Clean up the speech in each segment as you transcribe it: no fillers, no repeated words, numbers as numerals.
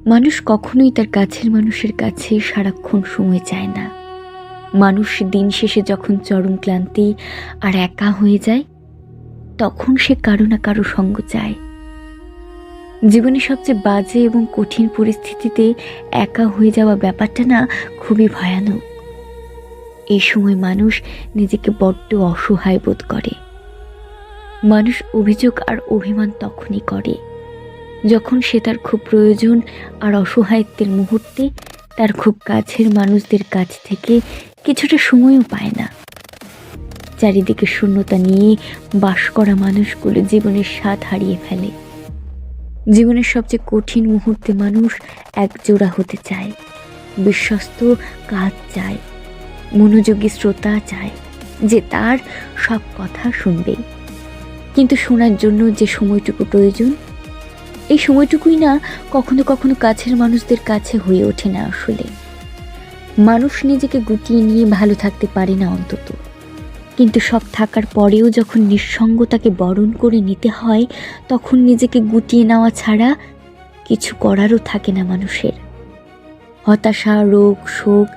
মানুষ কখনোই তার কাছের মানুষের কাছে সারাক্ষণ সময় চায় না। মানুষ দিন শেষে যখন চরম ক্লান্তি আর একা হয়ে যায়, তখন সে কারো না কারো সঙ্গ চায়। জীবনে সবচেয়ে বাজে এবং কঠিন পরিস্থিতিতে একা হয়ে যাওয়া ব্যাপারটা না খুবই ভয়ানক। এই সময় মানুষ নিজেকে বড্ড অসহায় বোধ করে। মানুষ অভিযোগ আর অভিমান তখনই করে যখন সে তার খুব প্রয়োজন আর অসহায়ত্বের মুহূর্তে তার খুব কাছের মানুষদের কাছ থেকে কিছুটা সময়ও পায় না। চারিদিকে শূন্যতা নিয়ে বাস করা মানুষগুলো জীবনের স্বাদ হারিয়ে ফেলে। জীবনের সবচেয়ে কঠিন মুহূর্তে মানুষ একজোড়া হতে চায়, বিশ্বস্ত কাজ চায়, মনোযোগী শ্রোতা চায় যে তার সব কথা শুনবে। কিন্তু শোনার জন্য যে সময়টুকু প্রয়োজন, এই সময়টুকুই না কখনো কখনো কাছের মানুষদের কাছে হয়ে ওঠে না। আসলে মানুষ নিজেকে গুটিয়ে নিয়ে ভালো থাকতে পারে না অন্তত, কিন্তু সব থাকার পরেও যখন নিঃসঙ্গতাকে বরণ করে নিতে হয়, তখন নিজেকে গুটিয়ে নেওয়া ছাড়া কিছু করারও থাকে না মানুষের। হতাশা, রোগ, শোক,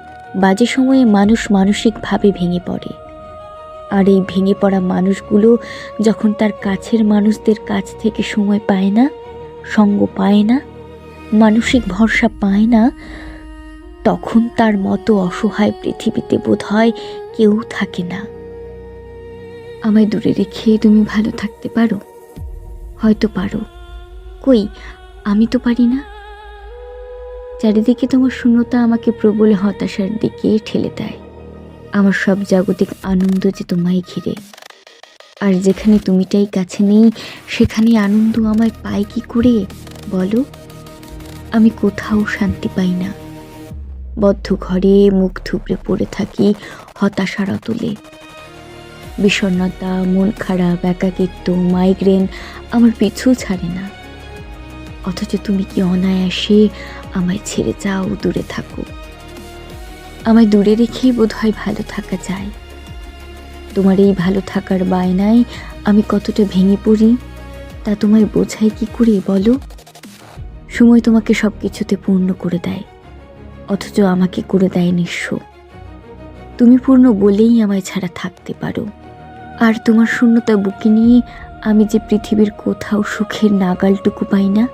বাজে সময়ে মানুষ মানসিকভাবে ভেঙে পড়ে। আর এই ভেঙে পড়া মানুষগুলো যখন তার কাছের মানুষদের কাছ থেকে সময় পায় না, সঙ্গ পায় না, মানসিক ভরসা পায় না, তখন তার মতো অসহায় পৃথিবীতে বোধহয় কেউ থাকে না। আমায় দূরে রেখে তুমি ভালো থাকতে পারো? হয়তো পারো। কই, আমি তো পারি না। চারিদিকে তোমার শূন্যতা আমাকে প্রবল হতাশার দিকে ঠেলে দেয়। আমার সব জাগতিক আনন্দ যে তোমায় ঘিরে, আর যেখানে তুমিটাই কাছে নেই, সেখানে আনন্দ আমায় পাই কি করে বলো? আমি কোথাও শান্তি পাই না। বদ্ধ ঘরে মুখ থুবড়ে পড়ে থাকি হতাশার অতলে। বিষণ্ণতা, মন খারাপ, একাকিত্ব, মাইগ্রেন আমার পিছু ছাড়ে না। অথচ তুমি কি অনায়াসে আমায় ছেড়ে যাও, দূরে থাকো। আমায় দূরে রেখেই বোধহয় ভালো থাকা যায়। তোমার এই ভালো থাকার বায়নায় আমি কতটা ভেঙে পড়ি তা তোমায় বোঝাই কি করে বলো? সময় তোমাকে সব কিছুতে পূর্ণ করে দেয়, অথচ আমাকে করে দেয় নিঃস্ব। তুমি পূর্ণ বলেই আমায় ছাড়া থাকতে পারো, আর তোমার শূন্যতা বুকে নিয়ে আমি যে পৃথিবীর কোথাও সুখের নাগালটুকু পাই না।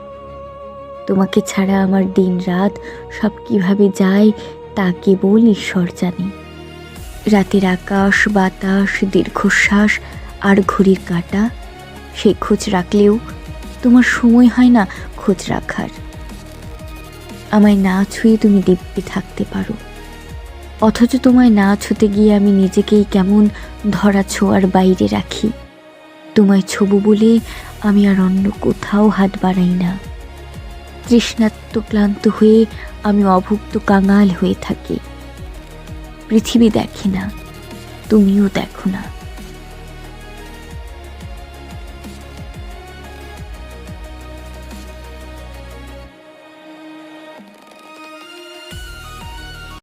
তোমাকে ছাড়া আমার দিন রাত সব কিভাবে যায় তা কেবল ঈশ্বর জানে। রাতের আকাশ, বাতাস, দীর্ঘশ্বাস আর ঘড়ির কাঁটা, সেই খোঁজ রাখলেও তোমার সময় হয় না খোঁজ রাখার। আমায় না ছুঁয়ে তুমি দিব্যি থাকতে পারো, অথচ তোমায় না ছুঁতে গিয়ে আমি নিজেকেই কেমন ধরা ছোঁয়ার বাইরে রাখি। তোমায় ছোবো বলে আমি আর অন্য কোথাও হাত বাড়াই না। তৃষ্ণাত্ম ক্লান্ত হয়ে আমি অভুক্ত কাঙাল হয়ে থাকি। পৃথিবী দেখে না, তুমিও দেখো না।